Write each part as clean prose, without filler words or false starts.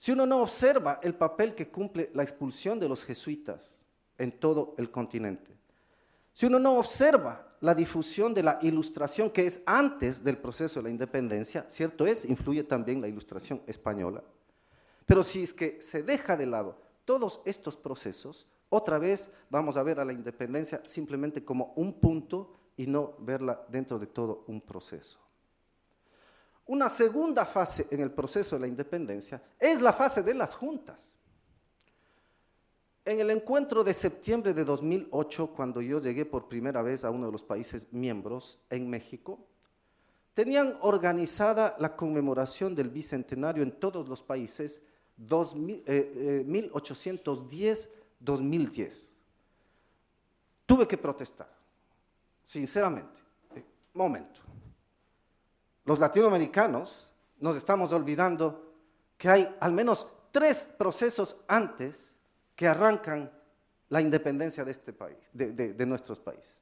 Si uno no observa el papel que cumple la expulsión de los jesuitas en todo el continente, si uno no observa la difusión de la Ilustración, que es antes del proceso de la independencia, cierto es, influye también la Ilustración española, pero si es que se deja de lado todos estos procesos, otra vez vamos a ver a la independencia simplemente como un punto y no verla dentro de todo un proceso. Una segunda fase en el proceso de la independencia es la fase de las juntas. En el encuentro de septiembre de 2008, cuando yo llegué por primera vez a uno de los países miembros en México, tenían organizada la conmemoración del bicentenario en todos los países 1810-2010. Tuve que protestar, sinceramente. Momento. Los latinoamericanos nos estamos olvidando que hay al menos 3 procesos antes que arrancan la independencia de este país, de nuestros países.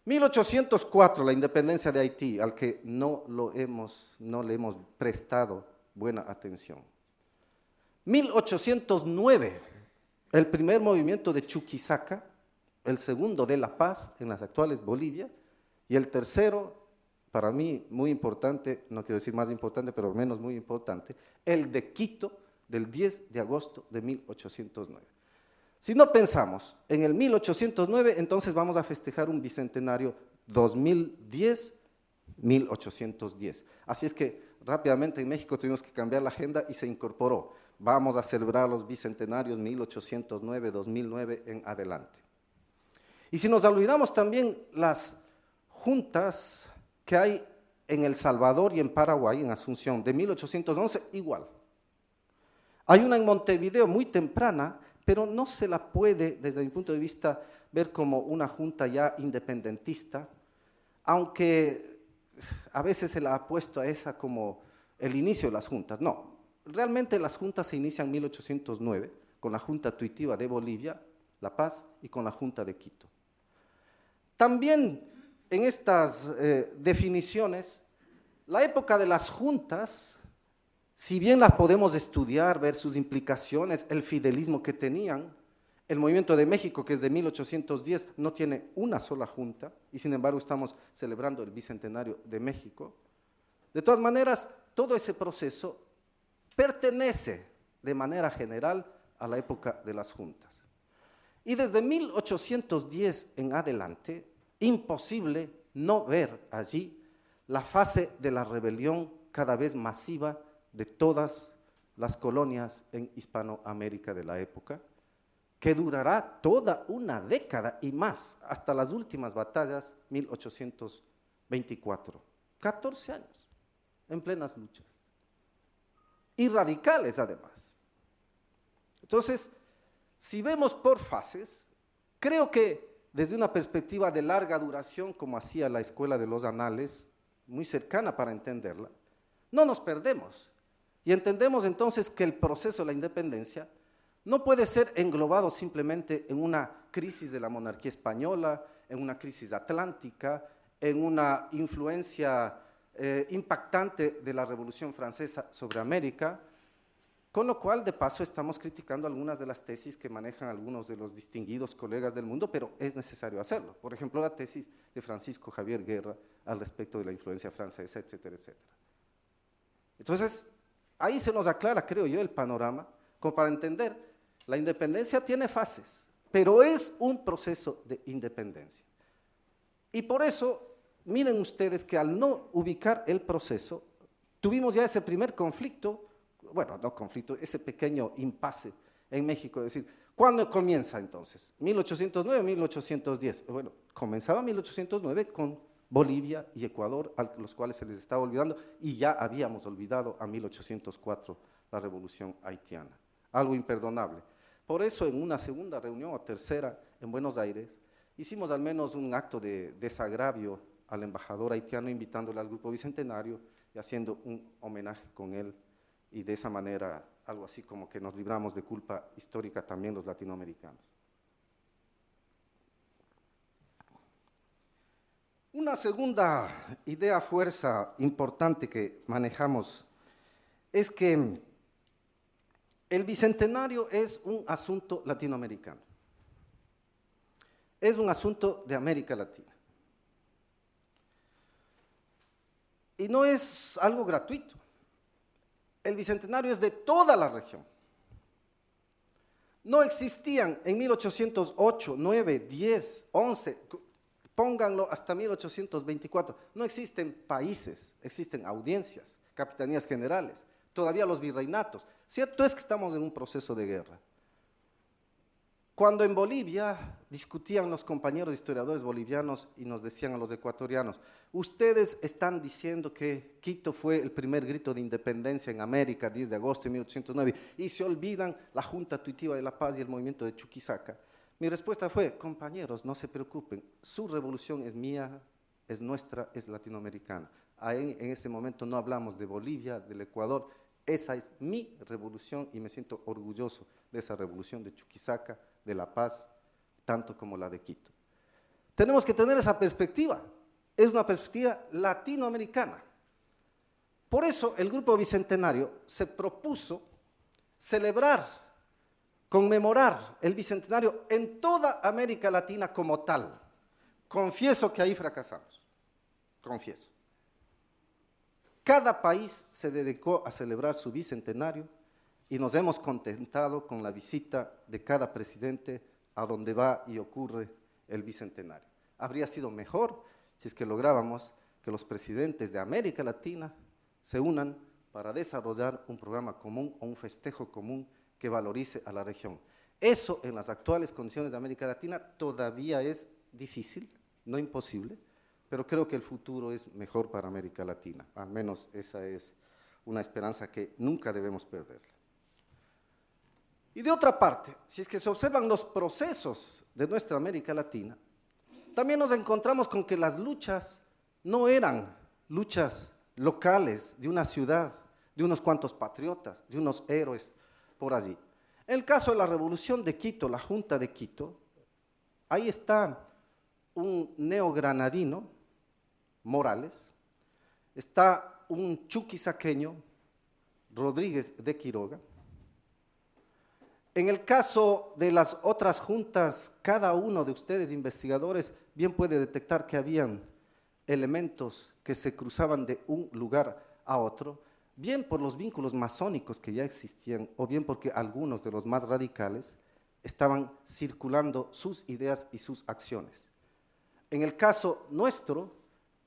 1804, la independencia de Haití, al que no le hemos prestado buena atención. 1809, el primer movimiento de Chuquisaca, el segundo de La Paz, en las actuales Bolivia, y el tercero, para mí muy importante, no quiero decir más importante, pero menos muy importante, el de Quito, del 10 de agosto de 1809. Si no pensamos en el 1809, entonces vamos a festejar un bicentenario 2010-1810. Así es que rápidamente en México tuvimos que cambiar la agenda y se incorporó. Vamos a celebrar los bicentenarios 1809-2009 en adelante. Y si nos olvidamos también las juntas que hay en El Salvador y en Paraguay, en Asunción, de 1811, igual. Hay una en Montevideo muy temprana, pero no se la puede, desde mi punto de vista, ver como una junta ya independentista, aunque a veces se la ha puesto a esa como el inicio de las juntas. No, realmente las juntas se inician en 1809, con la Junta Tuitiva de Bolivia, La Paz, y con la Junta de Quito. También en estas definiciones, la época de las juntas, si bien las podemos estudiar, ver sus implicaciones, el fidelismo que tenían, el movimiento de México, que es de 1810, no tiene una sola junta, y sin embargo estamos celebrando el bicentenario de México. De todas maneras, todo ese proceso pertenece de manera general a la época de las juntas. Y desde 1810 en adelante, imposible no ver allí la fase de la rebelión cada vez masiva de todas las colonias en Hispanoamérica de la época, que durará toda una década y más, hasta las últimas batallas, 1824. 14 años, en plenas luchas. Y radicales además. Entonces, si vemos por fases, creo que desde una perspectiva de larga duración, como hacía la Escuela de los Anales, muy cercana para entenderla, no nos perdemos. Y entendemos entonces que el proceso de la independencia no puede ser englobado simplemente en una crisis de la monarquía española, en una crisis atlántica, en una influencia impactante de la Revolución Francesa sobre América, con lo cual, de paso, estamos criticando algunas de las tesis que manejan algunos de los distinguidos colegas del mundo, pero es necesario hacerlo. Por ejemplo, la tesis de Francisco Javier Guerra al respecto de la influencia francesa, etcétera, etcétera. Entonces, ahí se nos aclara, creo yo, el panorama, como para entender, la independencia tiene fases, pero es un proceso de independencia. Y por eso, miren ustedes que al no ubicar el proceso, tuvimos ya ese primer conflicto, bueno, no conflicto, ese pequeño impasse en México, es decir, ¿cuándo comienza entonces? ¿1809 o 1810? Bueno, comenzaba 1809 con Bolivia y Ecuador, a los cuales se les estaba olvidando, y ya habíamos olvidado a 1804 la revolución haitiana, algo imperdonable. Por eso en una segunda reunión o tercera en Buenos Aires, hicimos al menos un acto de desagravio al embajador haitiano, invitándole al Grupo Bicentenario y haciendo un homenaje con él, y de esa manera, algo así como que nos libramos de culpa histórica también los latinoamericanos. Una segunda idea fuerza importante que manejamos es que el Bicentenario es un asunto latinoamericano. Es un asunto de América Latina. Y no es algo gratuito. El Bicentenario es de toda la región. No existían en 1808, 9, 10, 11, pónganlo hasta 1824. No existen países, existen audiencias, capitanías generales, todavía los virreinatos. Cierto es que estamos en un proceso de guerra. Cuando en Bolivia discutían los compañeros historiadores bolivianos y nos decían a los ecuatorianos, ustedes están diciendo que Quito fue el primer grito de independencia en América, 10 de agosto de 1809, y se olvidan la Junta Tuitiva de la Paz y el movimiento de Chuquisaca. Mi respuesta fue, compañeros, no se preocupen, su revolución es mía, es nuestra, es latinoamericana. Ahí, en ese momento no hablamos de Bolivia, del Ecuador, esa es mi revolución y me siento orgulloso de esa revolución de Chuquisaca, de La Paz, tanto como la de Quito. Tenemos que tener esa perspectiva, es una perspectiva latinoamericana. Por eso el Grupo Bicentenario se propuso celebrar, conmemorar el Bicentenario en toda América Latina como tal. Confieso que ahí fracasamos, confieso. Cada país se dedicó a celebrar su Bicentenario y nos hemos contentado con la visita de cada presidente a donde va y ocurre el Bicentenario. Habría sido mejor si es que lográbamos que los presidentes de América Latina se unan para desarrollar un programa común o un festejo común que valorice a la región. Eso en las actuales condiciones de América Latina todavía es difícil, no imposible, pero creo que el futuro es mejor para América Latina. Al menos esa es una esperanza que nunca debemos perder. Y de otra parte, si es que se observan los procesos de nuestra América Latina, también nos encontramos con que las luchas no eran luchas locales de una ciudad, de unos cuantos patriotas, de unos héroes por allí. En el caso de la Revolución de Quito, la Junta de Quito, ahí está un neogranadino, Morales, está un chuquisaqueño, Rodríguez de Quiroga. En el caso de las otras juntas, cada uno de ustedes, investigadores, bien puede detectar que habían elementos que se cruzaban de un lugar a otro, bien por los vínculos masónicos que ya existían, o bien porque algunos de los más radicales estaban circulando sus ideas y sus acciones. En el caso nuestro,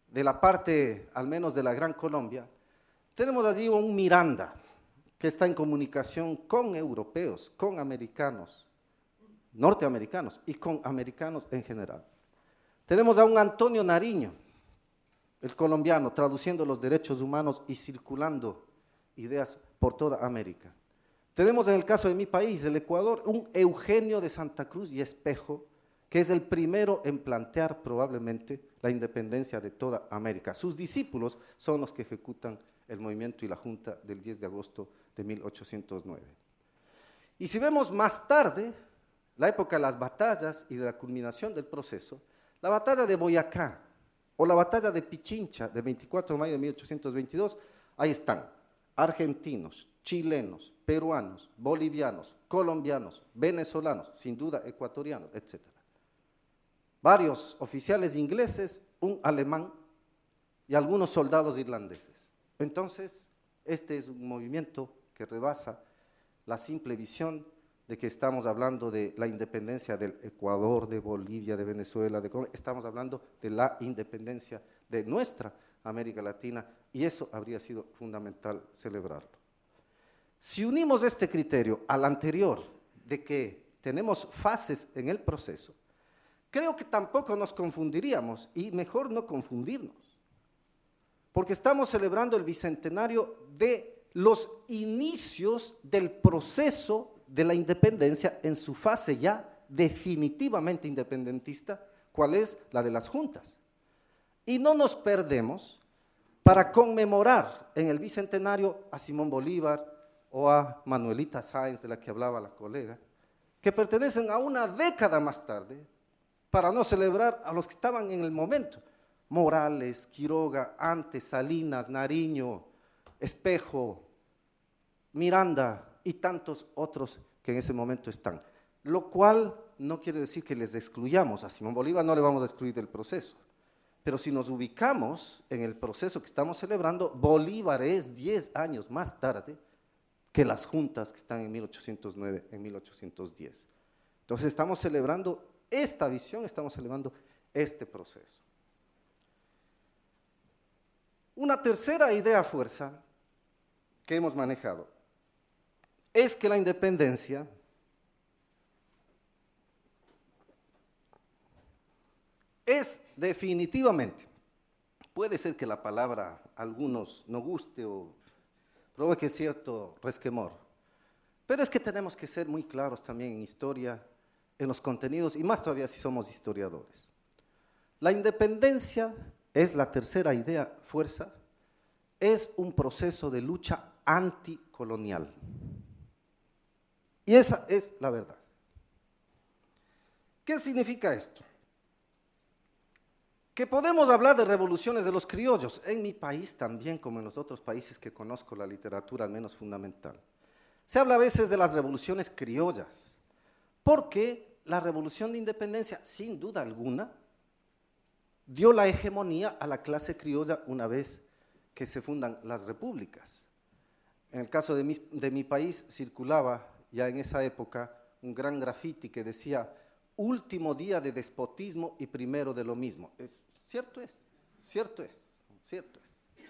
de la parte, al menos de la Gran Colombia, tenemos allí un Miranda, que está en comunicación con europeos, con americanos, norteamericanos y con americanos en general. Tenemos a un Antonio Nariño, el colombiano, traduciendo los derechos humanos y circulando ideas por toda América. Tenemos en el caso de mi país, el Ecuador, un Eugenio de Santa Cruz y Espejo, que es el primero en plantear probablemente la independencia de toda América. Sus discípulos son los que ejecutan el movimiento y la Junta del 10 de agosto de 1809. Y si vemos más tarde, la época de las batallas y de la culminación del proceso, la batalla de Boyacá o la batalla de Pichincha del 24 de mayo de 1822, ahí están argentinos, chilenos, peruanos, bolivianos, colombianos, venezolanos, sin duda ecuatorianos, etc. Varios oficiales ingleses, un alemán y algunos soldados irlandeses. Entonces, este es un movimiento que rebasa la simple visión de que estamos hablando de la independencia del Ecuador, de Bolivia, de Venezuela, de Colombia. Estamos hablando de la independencia de nuestra América Latina y eso habría sido fundamental celebrarlo. Si unimos este criterio al anterior de que tenemos fases en el proceso, creo que tampoco nos confundiríamos y mejor no confundirnos, porque estamos celebrando el bicentenario de los inicios del proceso de la independencia en su fase ya definitivamente independentista, cuál es la de las juntas. Y no nos perdemos para conmemorar en el bicentenario a Simón Bolívar o a Manuelita Sáenz, de la que hablaba la colega, que pertenecen a una década más tarde, para no celebrar a los que estaban en el momento. Morales, Quiroga, antes, Salinas, Nariño, Espejo, Miranda y tantos otros que en ese momento están. Lo cual no quiere decir que les excluyamos. A Simón Bolívar no le vamos a excluir del proceso. Pero si nos ubicamos en el proceso que estamos celebrando, Bolívar es 10 años más tarde que las juntas que están en 1809, en 1810. Entonces estamos celebrando esta visión, estamos celebrando este proceso. Una tercera idea fuerza que hemos manejado es que la independencia es definitivamente, puede ser que la palabra a algunos no guste o provoque cierto resquemor, pero es que tenemos que ser muy claros también en historia, en los contenidos, y más todavía si somos historiadores. La independencia es la tercera idea fuerza, es un proceso de lucha anticolonial. Y esa es la verdad. ¿Qué significa esto? Que podemos hablar de revoluciones de los criollos, en mi país también, como en los otros países que conozco la literatura, al menos fundamental. Se habla a veces de las revoluciones criollas, porque la revolución de independencia, sin duda alguna, dio la hegemonía a la clase criolla una vez que se fundan las repúblicas. En el caso de mi país circulaba ya en esa época un gran grafiti que decía último día de despotismo y primero de lo mismo. Cierto es, cierto es, cierto es.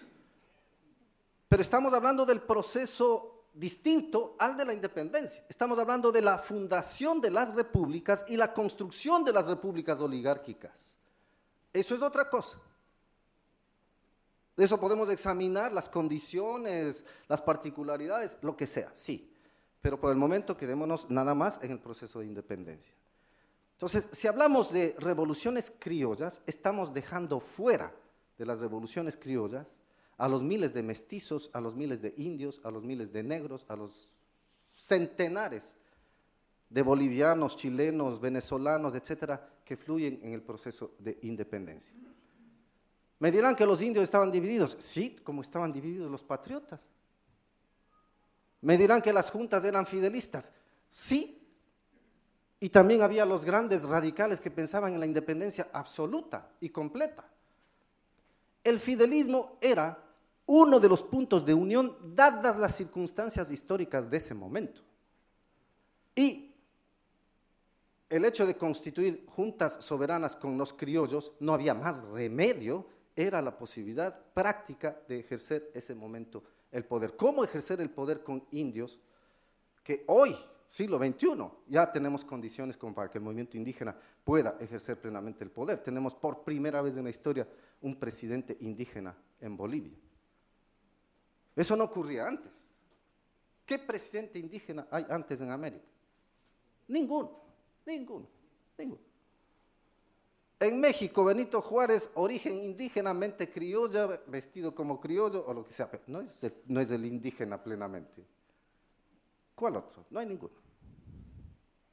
Pero estamos hablando del proceso distinto al de la independencia. Estamos hablando de la fundación de las repúblicas y la construcción de las repúblicas oligárquicas. Eso es otra cosa. De eso podemos examinar las condiciones, las particularidades, lo que sea, sí. Pero por el momento quedémonos nada más en el proceso de independencia. Entonces, si hablamos de revoluciones criollas, estamos dejando fuera de las revoluciones criollas a los miles de mestizos, a los miles de indios, a los miles de negros, a los centenares de bolivianos, chilenos, venezolanos, etcétera, que fluyen en el proceso de independencia. Me dirán que los indios estaban divididos. Sí, como estaban divididos los patriotas. Me dirán que las juntas eran fidelistas. Sí, y también había los grandes radicales que pensaban en la independencia absoluta y completa. El fidelismo era uno de los puntos de unión dadas las circunstancias históricas de ese momento. Y el hecho de constituir juntas soberanas con los criollos, no había más remedio, era la posibilidad práctica de ejercer ese momento el poder. ¿Cómo ejercer el poder con indios que hoy, siglo XXI, ya tenemos condiciones como para que el movimiento indígena pueda ejercer plenamente el poder? Tenemos por primera vez en la historia un presidente indígena en Bolivia. Eso no ocurría antes. ¿Qué presidente indígena hay antes en América? Ninguno, ninguno, ninguno. En México, Benito Juárez, origen indígenamente criolla, vestido como criollo o lo que sea, pero no es el indígena plenamente. ¿Cuál otro? No hay ninguno.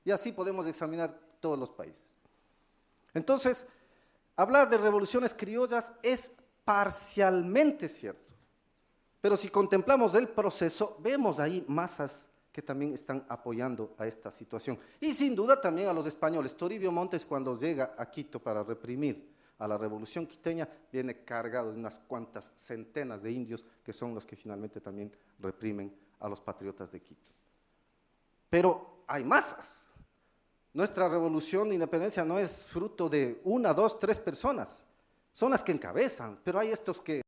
Y así podemos examinar todos los países. Entonces, hablar de revoluciones criollas es parcialmente cierto, pero si contemplamos el proceso, vemos ahí masas que también están apoyando a esta situación. Y sin duda también a los españoles. Toribio Montes, cuando llega a Quito para reprimir a la revolución quiteña, viene cargado de unas cuantas centenas de indios que son los que finalmente también reprimen a los patriotas de Quito. Pero hay masas. Nuestra revolución de independencia no es fruto de 1, 2, 3 personas. Son las que encabezan, pero hay estos que